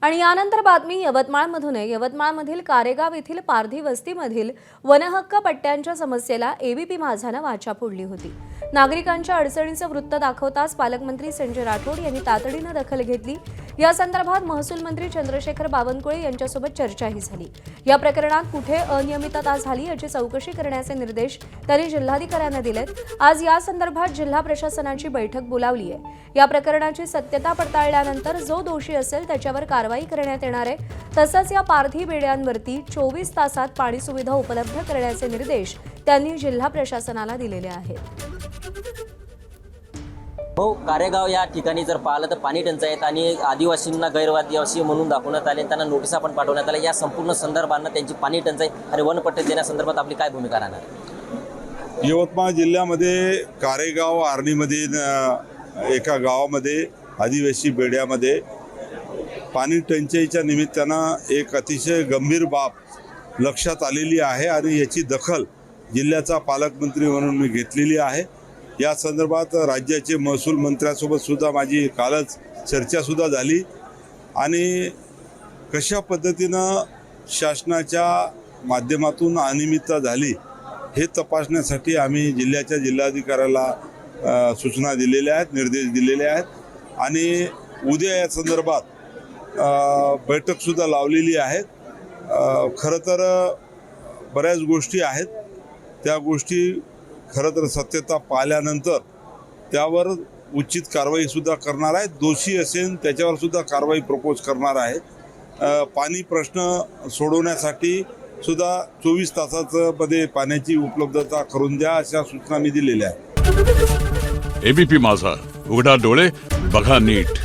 आणि यानंतर बातमी यवतमाळमधून आहे। यवतमाळमधील कारेगाव येथील पारधी वस्तीमधील वनहक्क पट्ट्यांच्या समस्येला एबीपी माझाने वाचा फोडली होती। नागरिकांच्या अडचणीचे वृत्त दाखवताच पालकमंत्री संजय राठोड यांनी तातडीने दखल घेतली। या संदर्भात महसूल मंत्री चंद्रशेखर बावनकुळे यांच्यासोबत चर्चाही झाली। या प्रकरणात कुठे अनियमितता झाली याची चौकशी करण्याचे निर्देश त्यांनी जिल्हाधिकाऱ्यांना दिलेत। आज या संदर्भात जिल्हा प्रशासनाची बैठक बोलावली आहे। या प्रकरणाची सत्यता पडताळल्यानंतर जो दोषी असेल त्याच्यावर कारवाई करण्यात येणार आहे। तसंच या पारधी बेड्यांवरती 24 तासात पाणी सुविधा उपलब्ध करण्याचे निर्देश त्यांनी जिल्हा प्रशासनाला दिलेले आहेत। हो, कारेगाव या ठिकाणी जर पाहिलं तर पाणी टंचाई आहेत आणि आदिवासींना गैरआदिवासी म्हणून दाखवण्यात आले, त्यांना नोटिसा पण पाठवण्यात आल्या। या संपूर्ण संदर्भानं त्यांची पाणी टंचाई आणि वनपट्टे देण्यासंदर्भात आपली काय भूमिका राहणार आहे? यवतमाळ जिल्ह्यामध्ये कारेगाव आर्णीमध्ये एका गावामध्ये आदिवासी बेड्यामध्ये पाणी टंचाईच्या निमित्तानं एक अतिशय गंभीर बाब लक्षात आलेली आहे आणि याची दखल जिल्ह्याचा पालकमंत्री म्हणून मी घेतलेली आहे। या संदर्भात राज्याचे महसूल मंत्र्यांसोबत सुद्धा माझी कालच चर्चासुद्धा झाली आणि कशा पद्धतीनं शासनाच्या माध्यमातून अनियमितता झाली हे तपासण्यासाठी आम्ही जिल्ह्याच्या जिल्हाधिकाऱ्याला सूचना दिलेल्या आहेत, निर्देश दिलेले आहेत आणि उद्या या संदर्भात बैठकसुद्धा लावलेली आहे। खरं तर बऱ्याच गोष्टी आहेत, त्या गोष्टी खरं तर सत्यता पाहिल्यानंतर त्यावर उचित कारवाईसुद्धा करणार आहे। दोषी असेल त्याच्यावर सुद्धा कारवाई प्रपोज करणार आहे। पाणी प्रश्न सोडवण्यासाठी सुद्धा 24 तासाचं मध्ये पाण्याची उपलब्धता करून द्या अशा सूचना मी दिलेल्या आहेत। एबीपी माझा, उघडा डोळे बघा नीट।